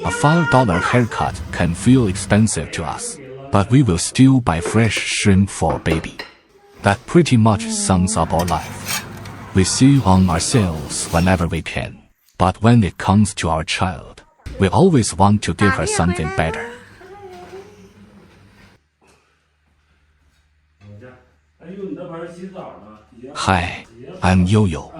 A $5 haircut can feel expensive to us, but we will still buy fresh shrimp for baby. That pretty much sums up our life. We save on ourselves whenever we can, but when it comes to our child, we always want to give her something better. Hi, I'm Yoyo.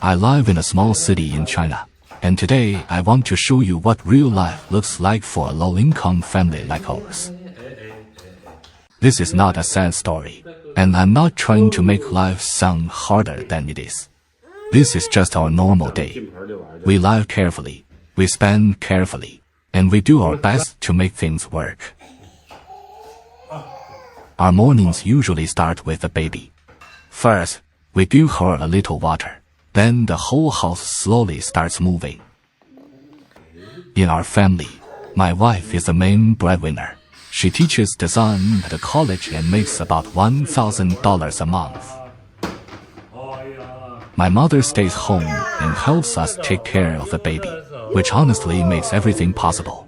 I live in a small city in China, and today I want to show you what real life looks like for a low-income family like ours. This is not a sad story, and I'm not trying to make life sound harder than it is. This is just our normal day. We live carefully, we spend carefully, and we do our best to make things work. Our mornings usually start with the baby. First, we give her a little water. Then the whole house slowly starts moving. In our family, my wife is the main breadwinner. She teaches design at a college and makes about $1,000 a month. My mother stays home and helps us take care of the baby, which honestly makes everything possible.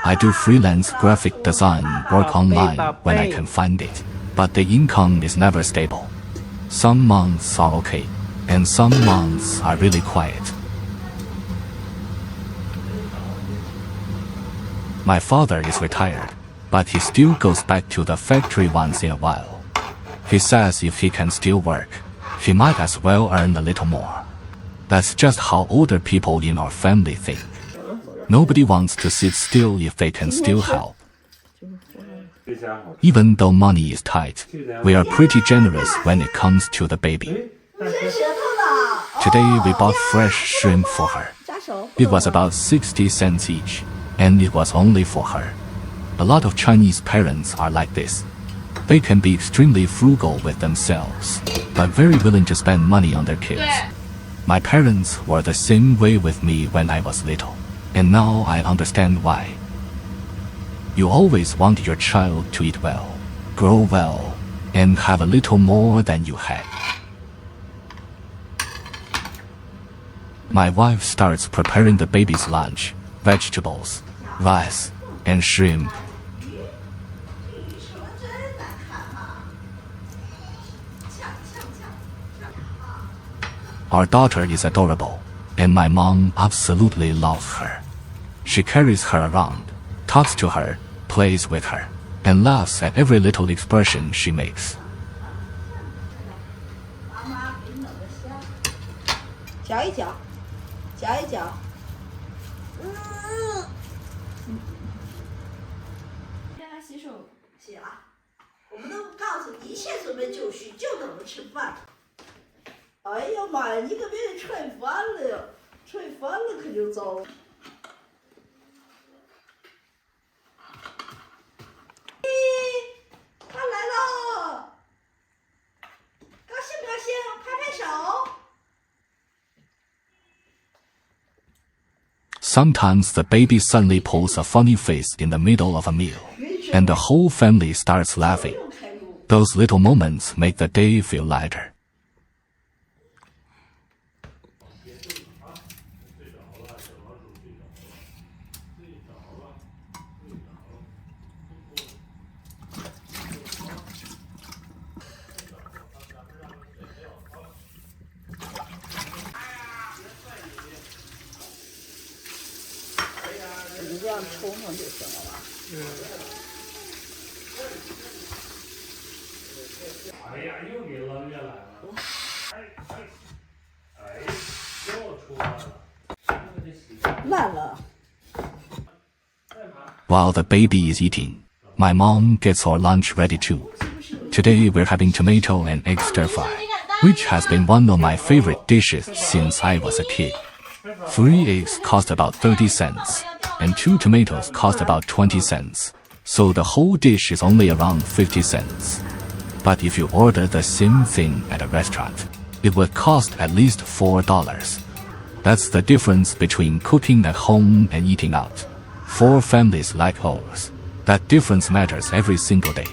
I do freelance graphic design work online when I can find it, but the income is never stable. Some months are okay, and some months are really quiet. My father is retired, but he still goes back to the factory once in a while. He says if he can still work, he might as well earn a little more. That's just how older people in our family think. Nobody wants to sit still if they can still help. Even though money is tight, we are pretty generous when it comes to the baby. Today we bought fresh shrimp for her. It was about 60 cents each, and it was only for her. A lot of Chinese parents are like this. They can be extremely frugal with themselves, but very willing to spend money on their kids. My parents were the same way with me when I was little, and now I understand why. You always want your child to eat well, grow well, and have a little more than you had. My wife starts preparing the baby's lunch, vegetables, rice, and shrimp. Our daughter is adorable, and my mom absolutely loves her. She carries her around, talks to her, plays with her, and laughs at every little expression she makes. 搅一搅，搅一搅。让他洗手。洗了，我们都告诉你，一切准备就绪，就等着吃饭。哎呀妈呀，你可别给踹翻了呀！踹翻了可就糟了。他来了，高兴不高兴？拍拍手。Sometimes the baby suddenly pulls a funny face in the middle of a meal, and the whole family starts laughing. Those little moments make the day feel lighter. While the baby is eating, my mom gets our lunch ready too. Today we're having tomato and egg stir fry, which has been one of my favorite dishes since I was a kid. 3 eggs cost about 30 cents, and 2 tomatoes cost about 20 cents, so the whole dish is only around 50 cents. But if you order the same thing at a restaurant, it would cost at least $4. That's the difference between cooking at home and eating out. For families like ours, that difference matters every single day.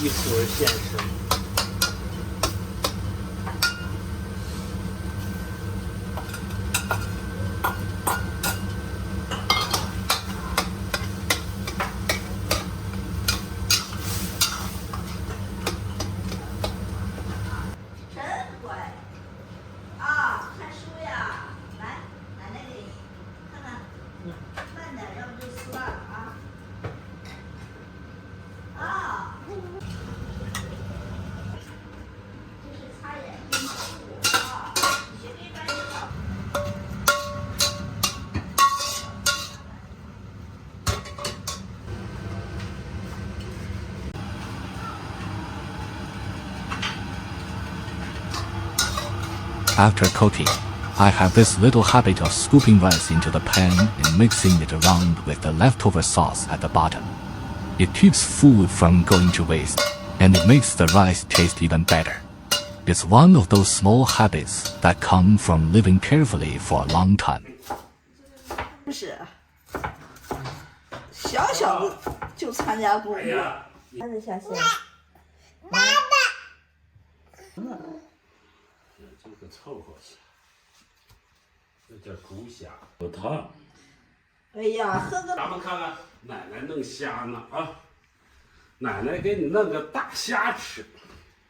一会儿现身。真乖啊！看书呀，来，奶奶给你看看，慢点，要不就撕烂了啊！啊，这是擦眼睛的布啊，你去给把眼罩。After cooking, I have this little habit of scooping rice into the pan and mixing it around with the leftover sauce at the bottom. It keeps food from going to waste, and it makes the rice taste even better. It's one of those small habits that come from living carefully for a long time. 不是，小小的就参加工作，看着下线。爸爸。这个凑合些，这叫猪虾，不烫。哎呀，喝个。咱们看看奶奶弄虾呢啊！奶奶给你弄个大虾吃。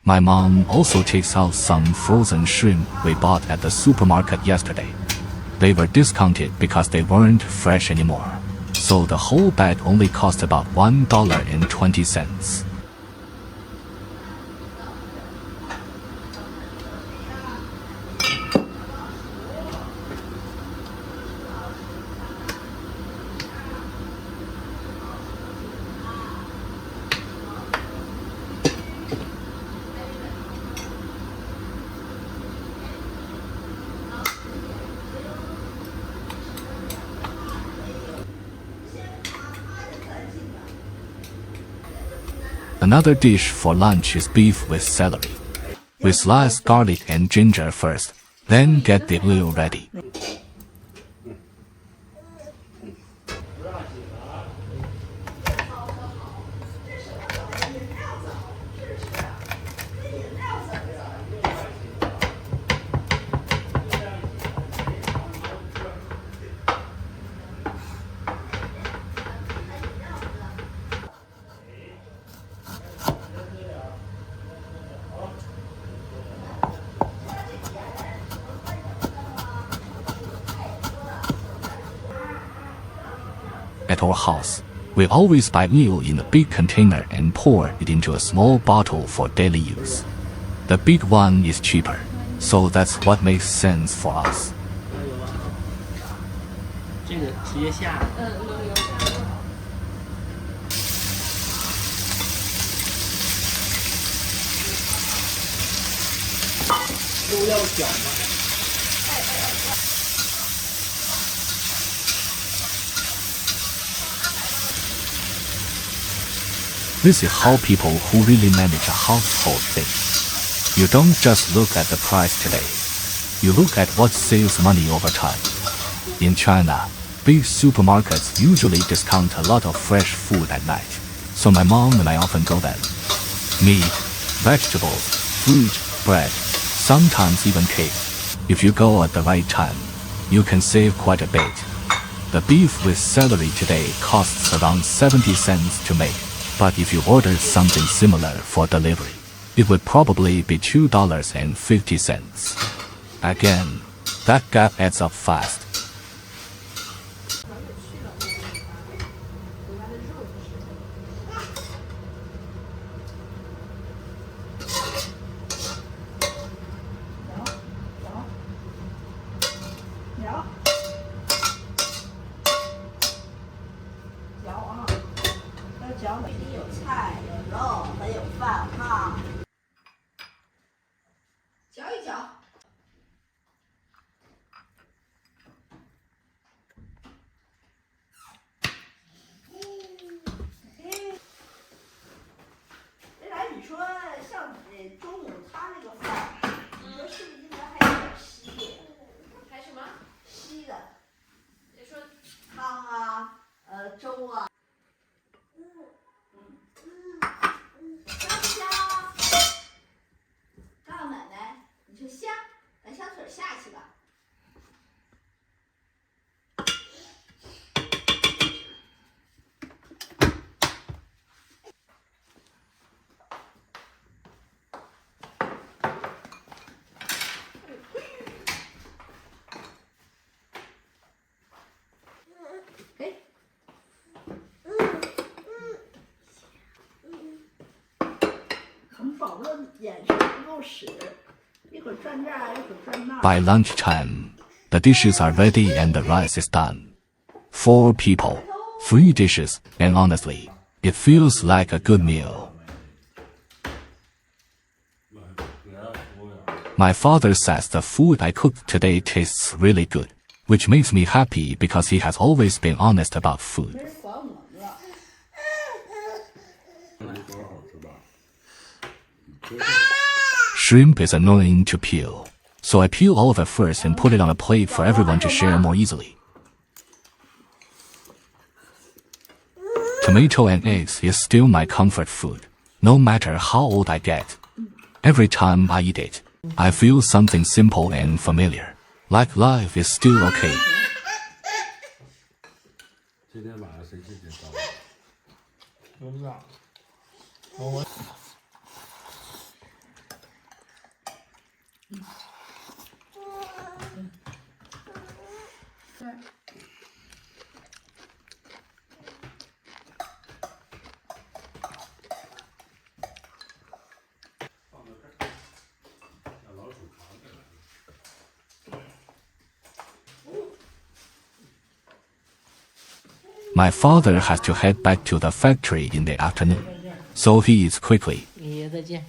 My mom also takes out some frozen shrimp we bought at the supermarket yesterday. They were discounted because they weren't fresh anymore, so the whole bag only cost about $1.20. Another dish for lunch is beef with celery. We slice garlic and ginger first, then get the oil ready. At our house, we always buy oil in a big container and pour it into a small bottle for daily use. The big one is cheaper, so that's what makes sense for us. 这个直接下。都要搅吗？ This is how people who really manage a household think. You don't just look at the price today. You look at what saves money over time. In China, big supermarkets usually discount a lot of fresh food at night, so my mom and I often go then. Meat, vegetables, fruit, bread, sometimes even cake. If you go at the right time, you can save quite a bit. The beef with celery today costs around 70 cents to make, but if you ordered something similar for delivery, it would probably be $2.50. Again, that gap adds up fast. 宝宝的眼神不够使，一会儿转这儿，一会儿转那儿。By lunchtime, the dishes are ready and the rice is done. 4 people, 3 dishes, and honestly, it feels like a good meal. My father says the food I cooked today tastes really good, which makes me happy because he has always been honest about food. 没人管我们了。Shrimp is annoying to peel, so I peel all of it first and put it on a plate for everyone to share more easily. Tomato and eggs is still my comfort food, no matter how old I get. Every time I eat it, I feel something simple and familiar, like life is still okay. 今天晚上谁几点到？不知道。我My father has to head back to the factory in the afternoon, so he eats quickly. 爷爷再见。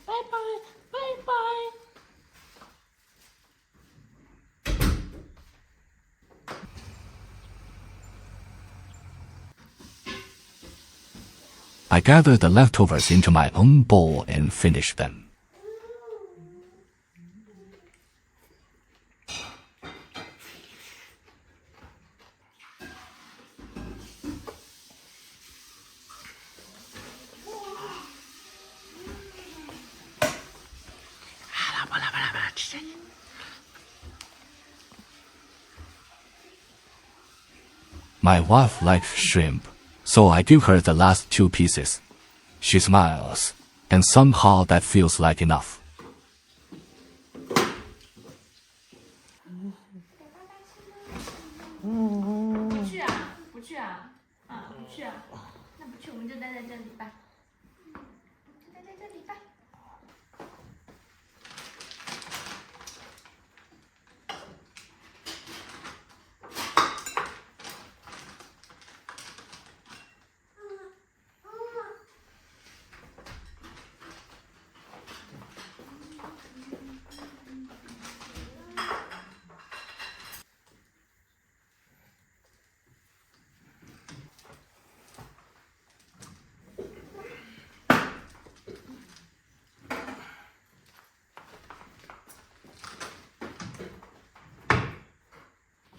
拜拜拜拜。 I gather the leftovers into my own bowl and finish them. My wife likes shrimp, so I give her the last 2 pieces. She smiles, and somehow that feels like enough. 不去啊？不去啊？啊，不去啊？那不去，我们就待在这里吧。就待在这里吧。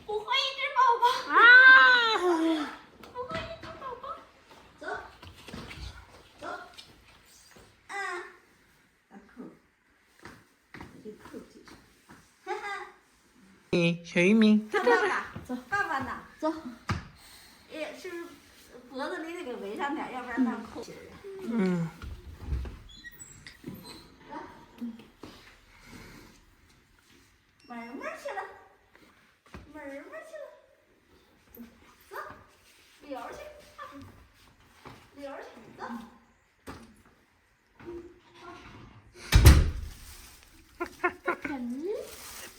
我会一只宝宝啊！我会一只宝宝。走，走，啊，把扣，这扣系上。哈哈。小渔民。看爸爸，走，爸爸呢？走。哎，是不是脖子离那个围上点，要不然那扣起来。嗯。门门去了，门门去了，走，走，溜儿去，溜儿去，走。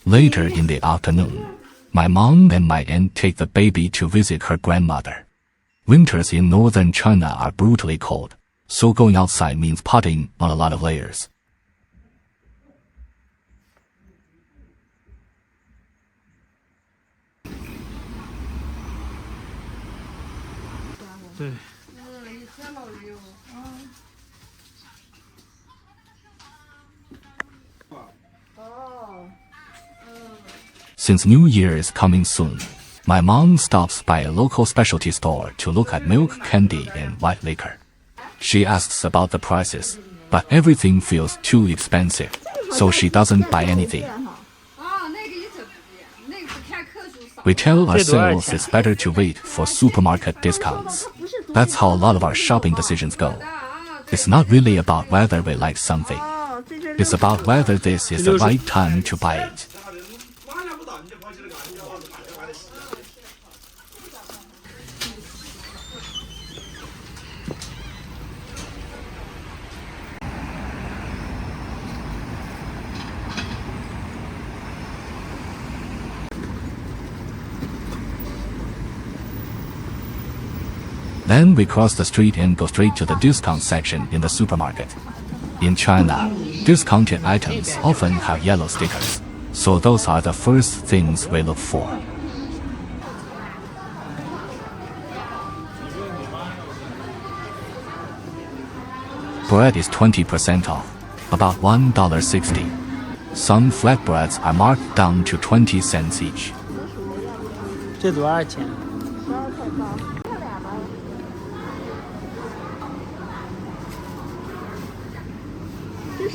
Later in the afternoon, my mom and my aunt take the baby to visit her grandmother. Winters in northern China are brutally cold, so going outside means putting on a lot of layers. 对。 Since New Year is coming soon, my mom stops by a local specialty store to look at milk, candy, and white liquor. She asks about the prices, but everything feels too expensive, so she doesn't buy anything. We tell ourselves it's better to wait for supermarket discounts. That's how a lot of our shopping decisions go. It's not really about whether we like something. It's about whether this is the right time to buy it. Then we cross the street and go straight to the discount section in the supermarket. In China, discounted items often have yellow stickers, so those are the first things we look for. Bread is 20% off, about $1.60. Some flatbreads are marked down to 20 cents each. 这多少钱？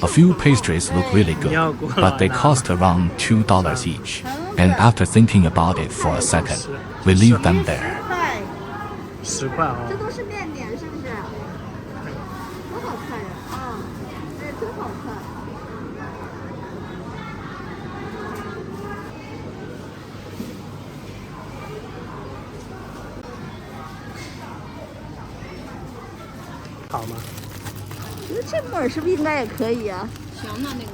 A few pastries look really good, but they cost around $2 each. And after thinking about it for a second, we leave them there. 10块哦。这都是面点，是不是？多好看呀！啊，哎，真好看。好吗？我觉得这木耳是不是应该也可以啊？行呢，那个。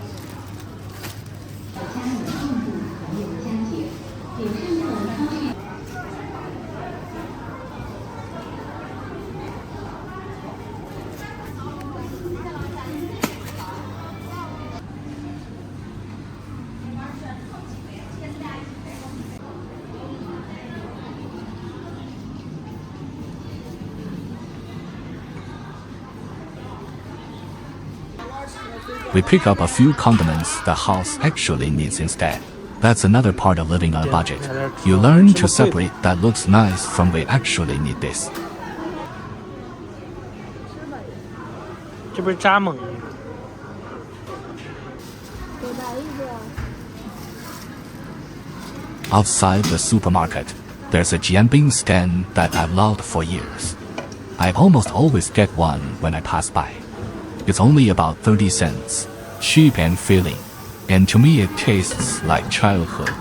We pick up a few condiments the house actually needs instead. That's another part of living on a budget. You learn to separate that looks nice from we actually need this. 这不是扎猛吗？ Outside the supermarket, there's a jianbing stand that I've loved for years. I almost always get one when I pass by. It's only about 30 cents, cheap and filling, and to me it tastes like childhood. “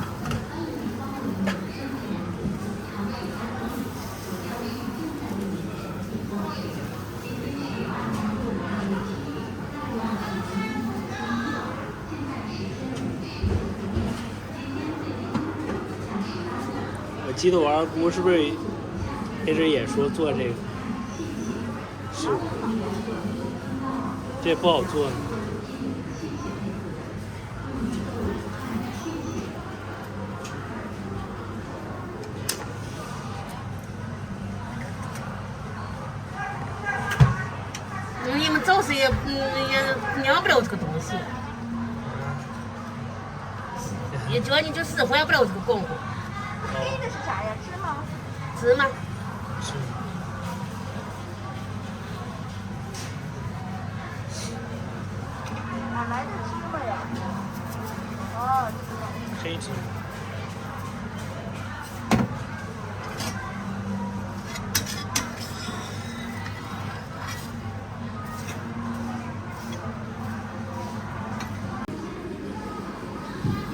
我记得我二姑是不是一直也说做这个？是，这不好做呢。你们就是也养不了这个东西，也主要你就使唤不了这个公公。黑的是啥呀？芝麻？芝麻。是。哪来的芝麻呀？哦，黑芝麻。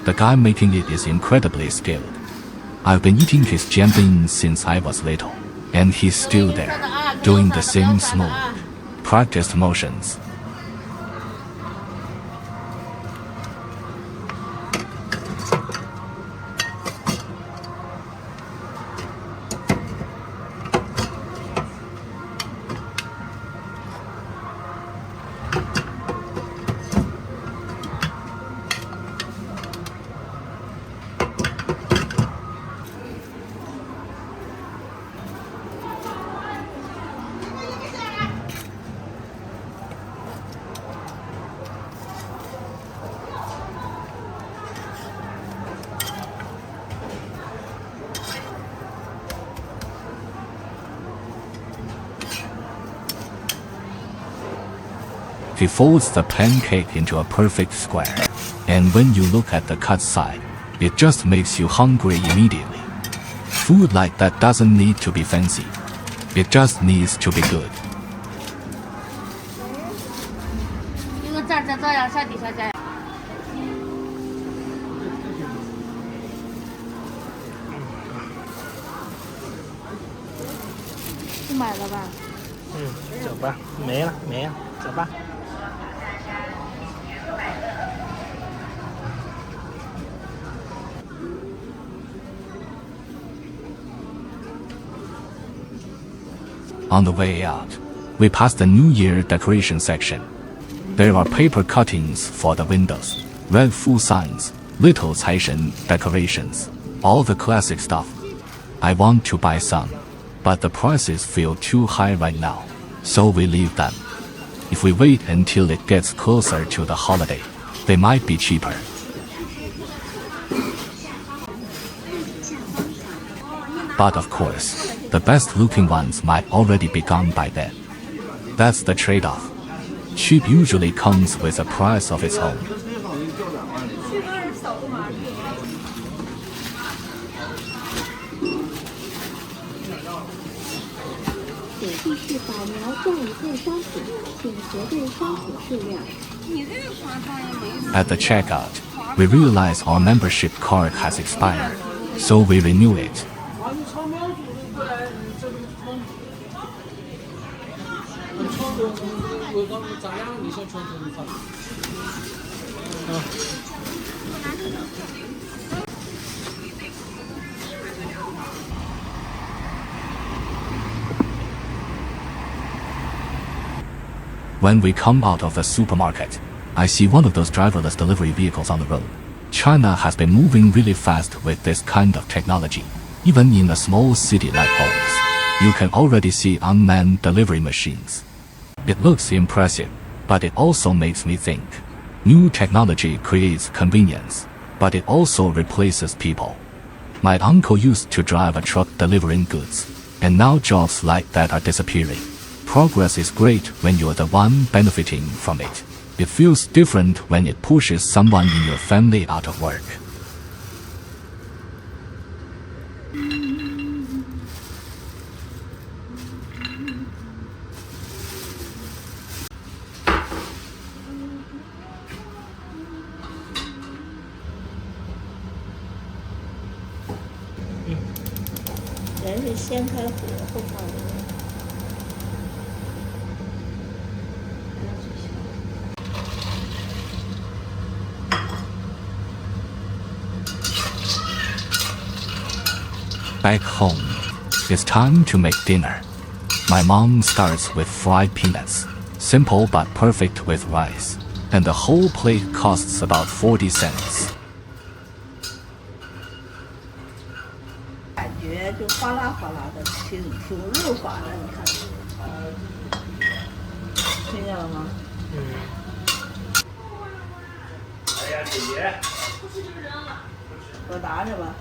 The guy making it is incredibly skilled. I've been eating his jianbing since I was little, and he's still there, doing the same smooth, practiced motions. He folds the pancake into a perfect square, and when you look at the cut side, it just makes you hungry immediately. Food like that doesn't need to be fancy. It just needs to be good. 因为这样下底下这样。不买了吧？走吧，没了，走吧。On the way out, we pass the New Year decoration section. There are paper cuttings for the windows, red Fu signs, little Caishen decorations, all the classic stuff. I want to buy some, but the prices feel too high right now, so we leave them. If we wait until it gets closer to the holiday, they might be cheaper. But of course, the best looking ones might already be gone by then. That's the trade-off. Cheap usually comes with a price of its own. 请继续扫描这一份商品，请核对商品数量。 At the checkout, we realize our membership card has expired, so we renew it. When we come out of the supermarket, I see one of those driverless delivery vehicles on the road. China has been moving really fast with this kind of technology. Even in a small city like Homs, you can already see unmanned delivery machines. It looks impressive, but it also makes me think. New technology creates convenience, but it also replaces people. My uncle used to drive a truck delivering goods, and now jobs like that are disappearing. Progress is great when you're the one benefiting from it. It feels different when it pushes someone in your family out of work. Back home, it's time to make dinner. My mom starts with fried peanuts, simple but perfect with rice, and the whole plate costs about 40 cents. 感觉就哗啦哗啦的，挺润滑的，你看，听见了吗？哎呀，姐姐，我拿着吧。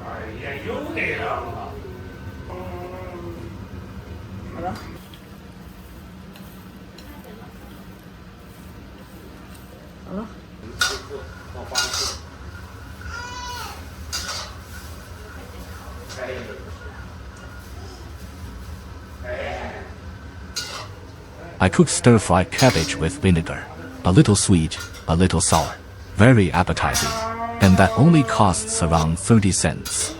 哎呀，又这样了。好了。好了。到8次。I cook stir-fried cabbage with vinegar, a little sweet, a little sour, very appetizing, and that only costs around 30 cents.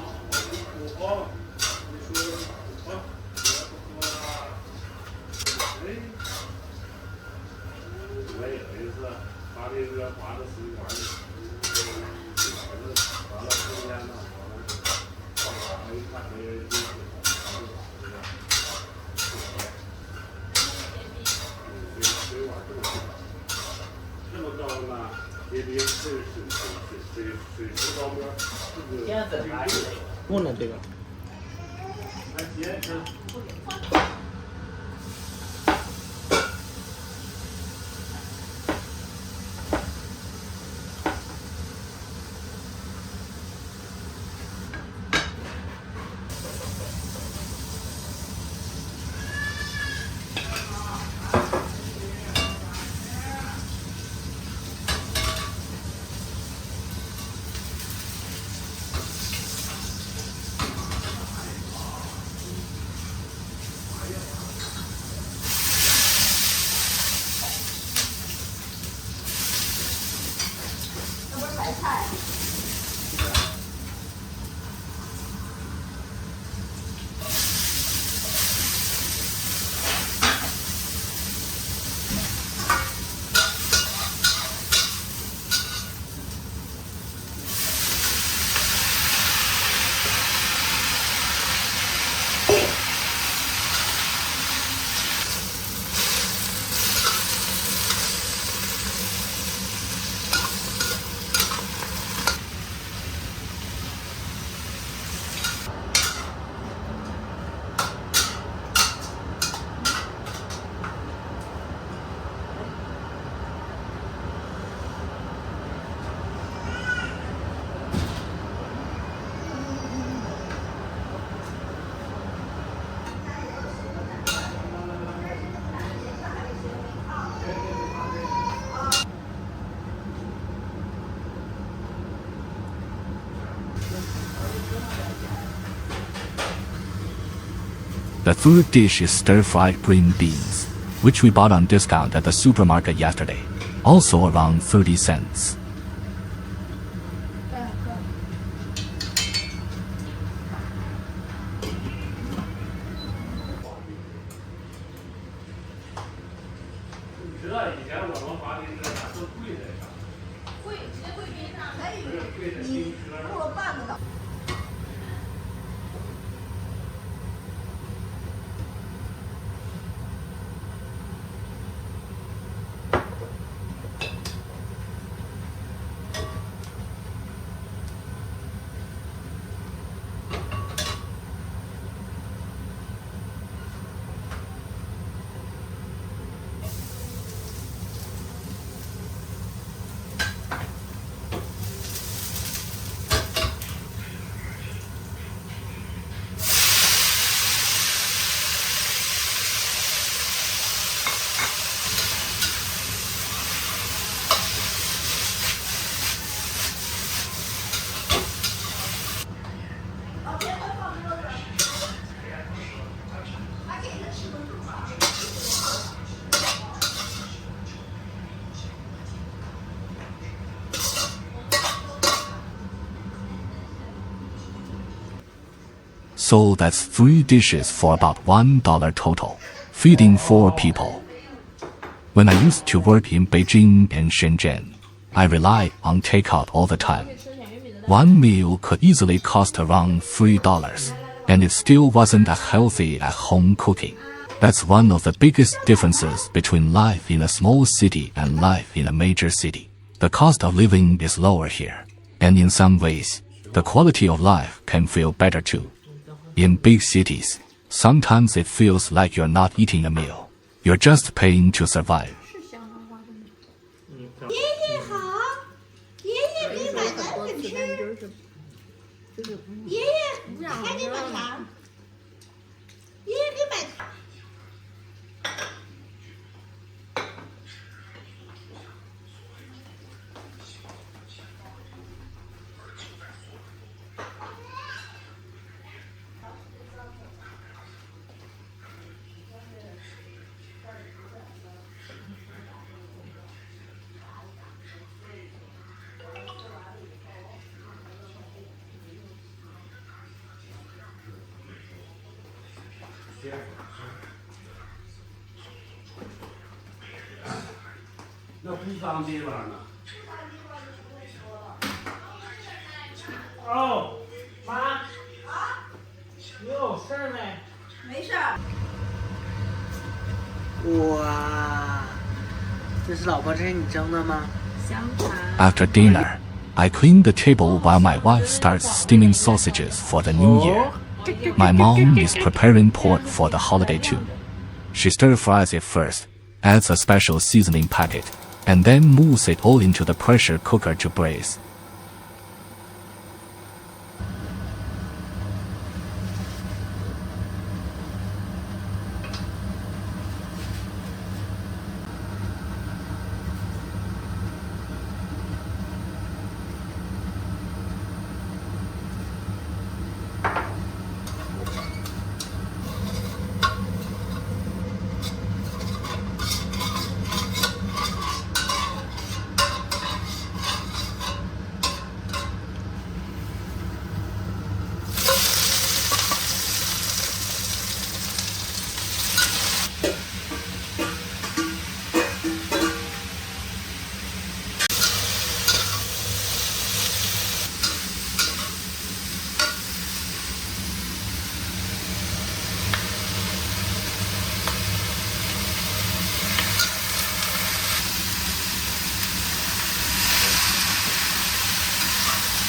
The third dish is stir-fried green beans, which we bought on discount at the supermarket yesterday, also around 30 cents. So that's 3 dishes for about $1 total, feeding 4 people. When I used to work in Beijing and Shenzhen, I relied on takeout all the time. One meal could easily cost around $3, and it still wasn't as healthy as home cooking. That's one of the biggest differences between life in a small city and life in a major city. The cost of living is lower here, and in some ways, the quality of life can feel better too. In big cities, sometimes it feels like you're not eating a meal. You're just paying to survive. 爷爷好，爷爷给买奶粉吃。爷爷还给买糖，爷爷给买糖。那不脏地方呢？哦，妈，你有事儿没？没事儿。哇，这是老婆，这是你蒸的吗？ After dinner, I clean the table while my wife starts steaming sausages for the new year. My mom is preparing pork for the holiday too. She stir-fries it first, adds a special seasoning packet, and then moves it all into the pressure cooker to braise.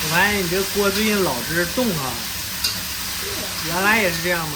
我发现你这锅最近老是动啊，原来也是这样吗？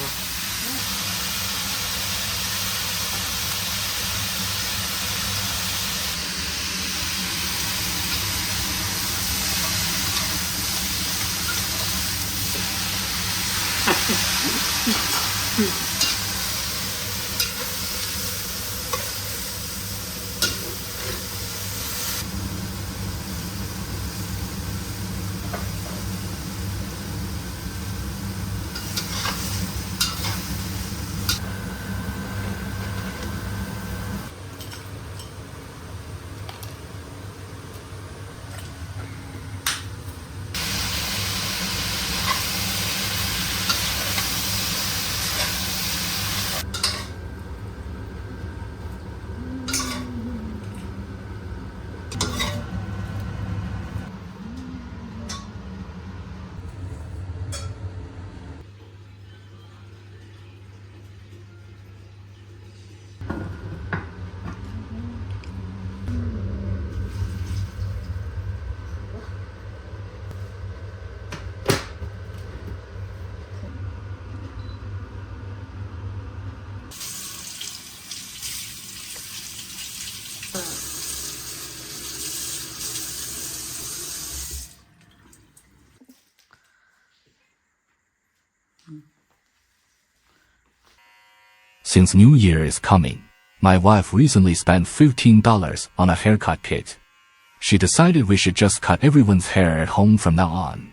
Since New Year is coming, my wife recently spent $15 on a haircut kit. She decided we should just cut everyone's hair at home from now on.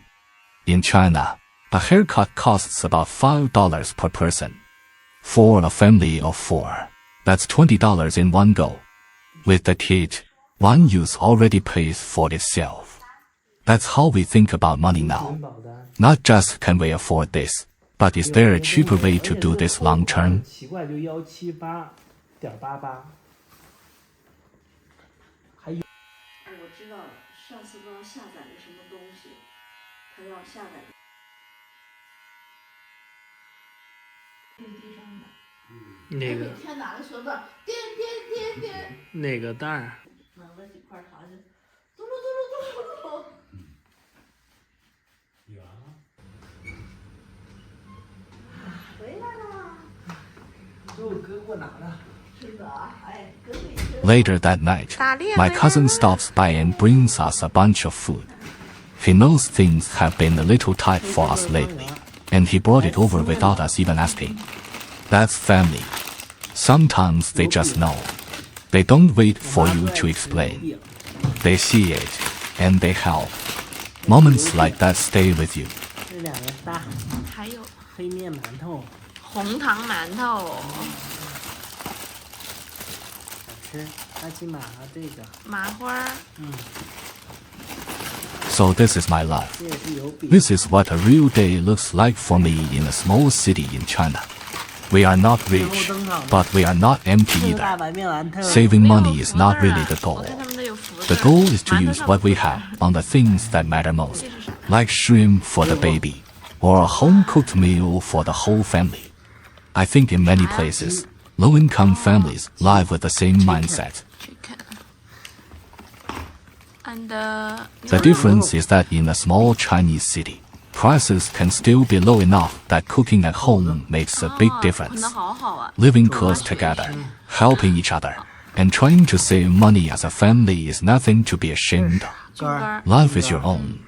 In China, a haircut costs about $5 per person. For a family of 4, that's $20 in one go. With the kit, one use already pays for itself. That's how we think about money now. Not just can we afford this, but is there a cheaper way to do this long term? 奇怪就178.88。还有。我知道了，上次不知道下载了什么东西，他要下载。地上的。那个。每天拿着手表，颠。那个袋儿。拿了几块糖就，嘟噜。远了。回来了。这我哥给我拿的。 Later that night, my cousin stops by and brings us a bunch of food. He knows things have been a little tight for us lately, and he brought it over without us even asking. That's family. Sometimes they just know. They don't wait for you to explain. They see it, and they help. Moments like that stay with you. 这2个大。还有黑面馒头。红糖馒头。 吃阿基玛和这个麻花。So this is my life. 这也是油饼。 This is what a real day looks like for me in a small city in China. We are not rich, but we are not empty 这个大 either. 白面馒头。 Saving money is not really the goal. 我看他们都有福 The 字。 goal is to 馒头 use 上 what we 有福字 have on the things that matter most, like shrimp for the baby, or a home-cooked meal for the whole family. I think in many places, low-income families live with the same mindset. Chicken. And The difference is that in a small Chinese city, prices can still be low enough that cooking at home makes a big 可 difference. 能好好啊。 Living close together, helping each other, and trying to save money as a family is nothing to be ashamed of. 猪肝儿。 Life is your own.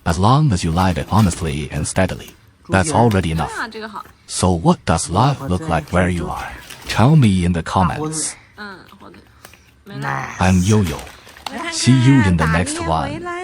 As long as you live it honestly and steadily, that's already enough. 啊，这个好。 So what does life look like where you are? Tell me in the comments. 火腿。没了。 I'm Yoyo. See you in the next one. 回来